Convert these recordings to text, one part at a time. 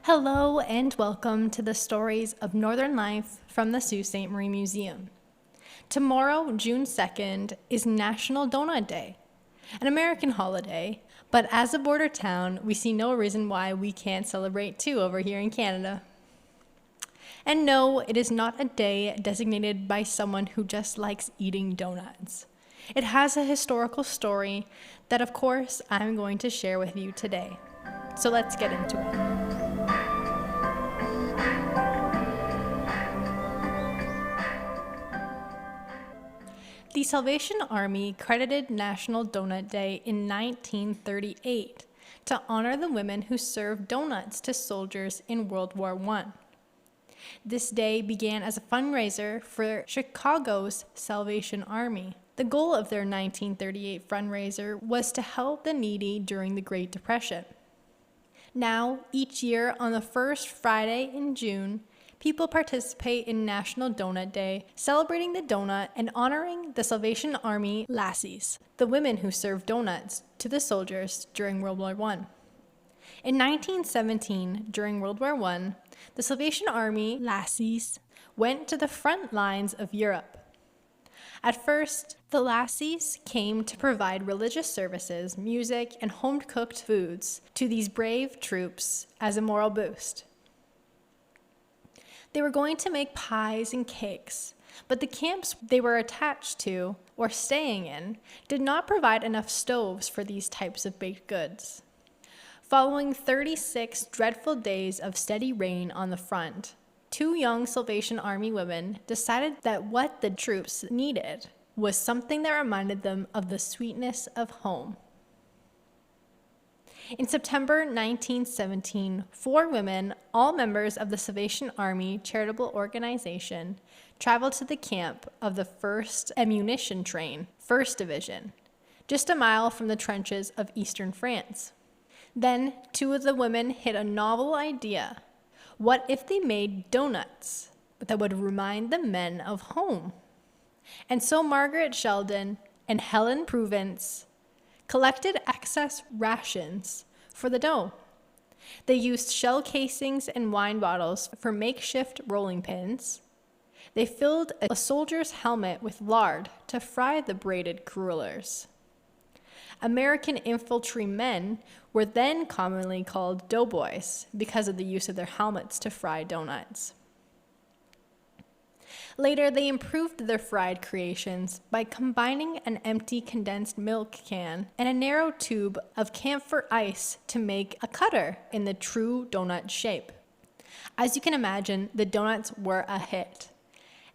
Hello and welcome to the stories of Northern life from the Sault Ste Marie Museum. Tomorrow, June 2nd, is National Donut Day, an American holiday, but as a border town, we see no reason why we can't celebrate too over here in Canada. And no, it is not a day designated by someone who just likes eating donuts. It has a historical story that, of course, I'm going to share with you today. So let's get into it. The Salvation Army credited National Donut Day in 1938 to honor the women who served donuts to soldiers in World War I. This day began as a fundraiser for Chicago's Salvation Army. The goal of their 1938 fundraiser was to help the needy during the Great Depression. Now, each year on the first Friday in June, people participate in National Donut Day, celebrating the donut and honoring the Salvation Army Lassies, the women who served donuts to the soldiers during World War I. In 1917, during World War I, the Salvation Army Lassies went to the front lines of Europe. At first, the Lassies came to provide religious services, music, and home-cooked foods to these brave troops as a moral boost. They were going to make pies and cakes, but the camps they were attached to or staying in did not provide enough stoves for these types of baked goods. Following 36 dreadful days of steady rain on the front, two young Salvation Army women decided that what the troops needed was something that reminded them of the sweetness of home. In September 1917, 4 women, all members of the Salvation Army charitable organization, traveled to the camp of the 1st Ammunition Train, 1st Division, just a mile from the trenches of eastern France. Then, 2 of the women hit a novel idea. What if they made donuts that would remind the men of home? And so Margaret Sheldon and Helen Pruvence collected excess rations for the dough. They used shell casings and wine bottles for makeshift rolling pins. They filled a soldier's helmet with lard to fry the braided crullers. American infantry men were then commonly called doughboys because of the use of their helmets to fry donuts. Later, they improved their fried creations by combining an empty condensed milk can and a narrow tube of camphor ice to make a cutter in the true donut shape. As you can imagine, the donuts were a hit,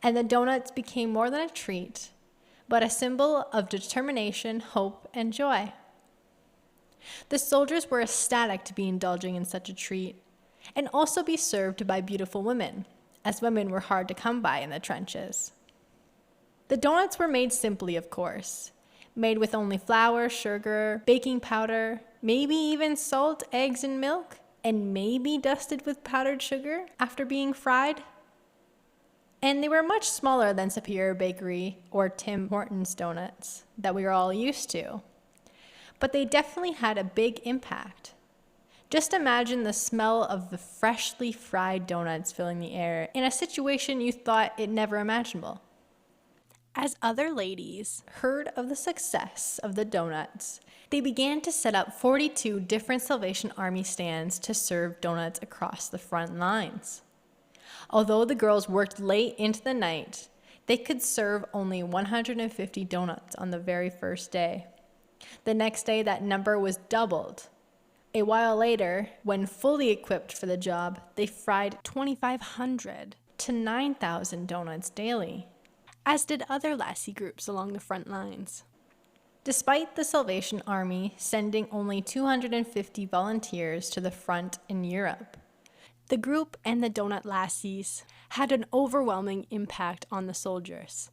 and the donuts became more than a treat, but a symbol of determination, hope, and joy. The soldiers were ecstatic to be indulging in such a treat, and also be served by beautiful women, as women were hard to come by in the trenches. The donuts were made simply, of course, made with only flour, sugar, baking powder, maybe even salt, eggs, and milk, and maybe dusted with powdered sugar after being fried. And they were much smaller than Superior Bakery or Tim Hortons donuts that we are all used to. But they definitely had a big impact. Just imagine the smell of the freshly fried donuts filling the air in a situation you thought it never imaginable. As other ladies heard of the success of the donuts, they began to set up 42 different Salvation Army stands to serve donuts across the front lines. Although the girls worked late into the night, they could serve only 150 donuts on the very first day. The next day, that number was doubled. A while later, when fully equipped for the job, they fried 2,500 to 9,000 donuts daily, as did other Lassie groups along the front lines. Despite the Salvation Army sending only 250 volunteers to the front in Europe, the group and the Donut Lassies had an overwhelming impact on the soldiers.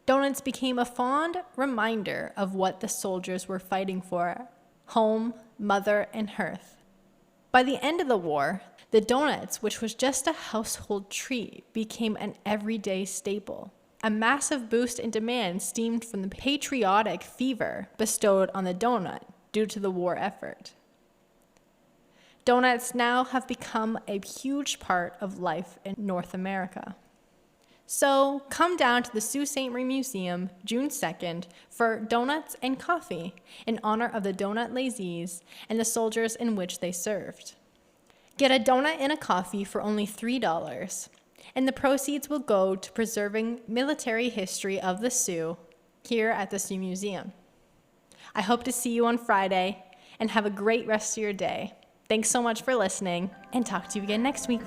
Donuts became a fond reminder of what the soldiers were fighting for: home, mother, and hearth. By the end of the war, the donuts, which was just a household treat, became an everyday staple. A massive boost in demand stemmed from the patriotic fever bestowed on the donut due to the war effort. Donuts now have become a huge part of life in North America. So come down to the Sault Ste. Marie Museum June 2nd for donuts and coffee in honor of the Donut Lassies and the soldiers in which they served. Get a donut and a coffee for only $3, and the proceeds will go to preserving military history of the Sioux here at the Sault Museum. I hope to see you on Friday, and have a great rest of your day. Thanks so much for listening, and talk to you again next week.